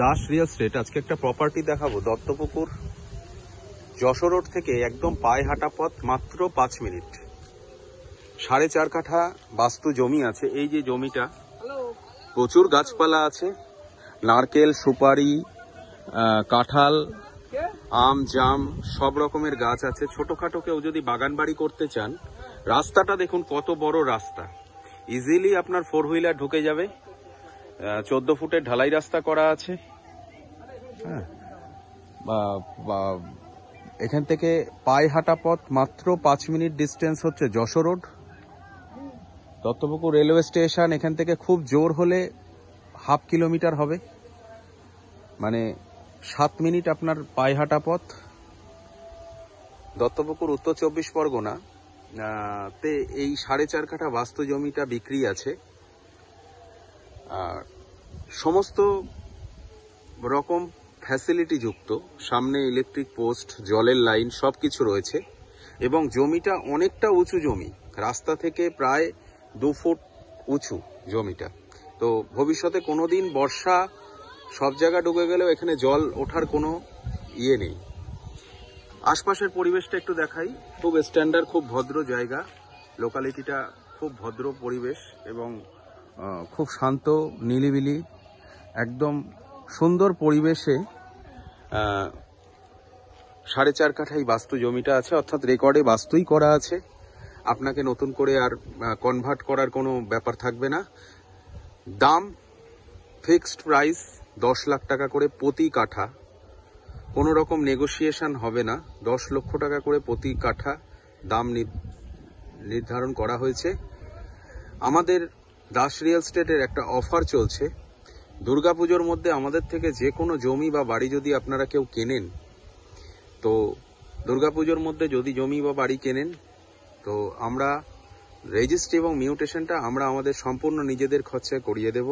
Das real estate. আজকে একটা property দেখাবো দত্তপুকুর যশোর রোড থেকে একদম পায়ে হাঁটা পথ, মাত্র 5 মিনিট। 4.5 কাঠা বাস্তু জমি আছে। এই যে জমিটা, প্রচুর গাছপালা আছে, নারকেল, সুপারি, কাঁঠাল, আম, জাম, সব রকমের গাছ আছে। ছোটখাটো কেউ যদি বাগান বাড়ি করতে চান, রাস্তাটা দেখুন কত বড় রাস্তা, ইজিলি আপনার 4 হুইলার ঢুকে যাবে। 14 ফুটের ঢালাই রাস্তা করা আছে। হ্যাঁ, এখান থেকে পায়ে হাঁটা পথ, মাত্র 5 মিনিট ডিস্টেন্স হচ্ছে Jessore road. Duttapukur railway station এখান থেকে খুব জোর হলে হাফ কিলোমিটার হবে, মানে 7 মিনিট আপনার পায়ে হাঁটা পথ। দত্তপুকুর উত্তর 24 পরগনা তে এই 4.5 কাঠা বাস্তু জমিটা বিক্রি আছে। আর সমস্ত রকম ফ্যাসিলিটি যুক্ত, সামনে ইলেকট্রিক পোস্ট, জলের লাইন, সবকিছু রয়েছে। এবং জমিটা অনেকটা উঁচু জমি, রাস্তা থেকে প্রায় 2 ফুট উঁচু জমিটা। তো ভবিষ্যতে কোনোদিন বর্ষা সব জায়গা ডুবে গেলেও এখানে জল ওঠার কোনো ইয়ে নেই। আশপাশের পরিবেশটা একটু দেখাই। খুব স্ট্যান্ডার্ড, খুব ভদ্র জায়গা। লোকালিটিটা খুব ভদ্র পরিবেশ এবং খুব শান্ত, নিলিবিলি, একদম সুন্দর পরিবেশে 4.5 কাঠাই বাস্তু জমিটা আছে, অর্থাৎ রেকর্ডে বাস্তুই করা আছে। আপনাকে নতুন করে আর কনভার্ট করার কোনো ব্যাপার থাকবে না। দাম ফিক্সড প্রাইস 10 লাখ টাকা করে প্রতি কাঠা, কোনো রকম নেগোসিয়েশন হবে না। 10 লক্ষ টাকা করে প্রতি কাঠা দাম নির্ধারণ করা হয়েছে। আমাদের দাস রিয়েল এস্টেটের একটা অফার চলছে। দুর্গাপুজোর মধ্যে আমাদের থেকে যে কোনো জমি বা বাড়ি যদি আপনারা কেউ কেনেন, তো দুর্গাপুজোর মধ্যে যদি জমি বা বাড়ি কেনেন, তো আমরা রেজিস্ট্রি এবং মিউটেশনটা আমরা আমাদের সম্পূর্ণ নিজেদের খরচায় করিয়ে দেব।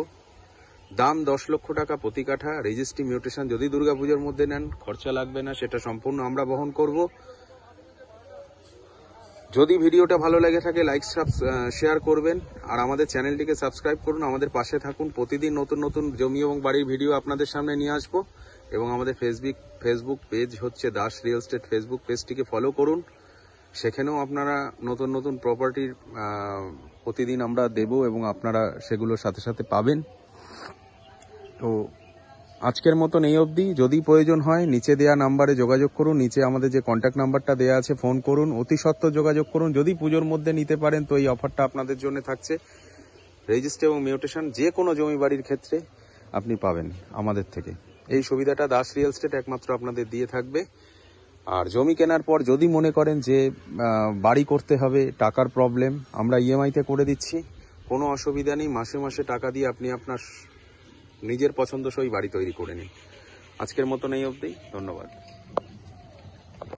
দাম 10 লক্ষ টাকা প্রতি কাঠা। রেজিস্ট্রি মিউটেশন যদি দুর্গাপুজোর মধ্যে নেন, খরচা লাগবে না, সেটা সম্পূর্ণ আমরা বহন করব। যদি ভিডিওটা ভালো লেগে থাকে, লাইক শেয়ার করবেন আর আমাদের চ্যানেলটিকে সাবস্ক্রাইব করুন। আমাদের পাশে থাকুন। প্রতিদিন নতুন নতুন জমি এবং বাড়ির ভিডিও আপনাদের সামনে নিয়ে আসবো। এবং আমাদের ফেসবুক পেজ হচ্ছে দাস রিয়েল এস্টেট, ফেসবুক পেজটিকে ফলো করুন। সেখানেও আপনারা নতুন নতুন প্রপার্টির প্রতিদিন আমরা দেব এবং আপনারা সেগুলোর সাথে সাথে পাবেন। তো আজকের মতন এই অবধি। যদি প্রয়োজন হয় নিচে দেয়া নাম্বারে যোগাযোগ করুন। নিচে আমাদের যে কন্ট্যাক্ট নাম্বারটা দেওয়া আছে, ফোন করুন, অতি সত্বর যোগাযোগ করুন। যদি পুজোর মধ্যে নিতে পারেন তো এই অফারটা আপনাদের জন্য থাকছে। রেজিস্ট্রি এবং মিউটেশন যে কোনো জমি বাড়ির ক্ষেত্রে আপনি পাবেন আমাদের থেকে। এই সুবিধাটা দাস রিয়েল এস্টেট একমাত্র আপনাদের দিয়ে থাকবে। আর জমি কেনার পর যদি মনে করেন যে বাড়ি করতে হবে, টাকার প্রবলেম, আমরা ইএমআইতে করে দিচ্ছি, কোনো অসুবিধা নেই। মাসে মাসে টাকা দিয়ে আপনি আপনার নিজের পছন্দসই বাড়ি তৈরি করে নিন। আজকের মতন এই অবধি। ধন্যবাদ।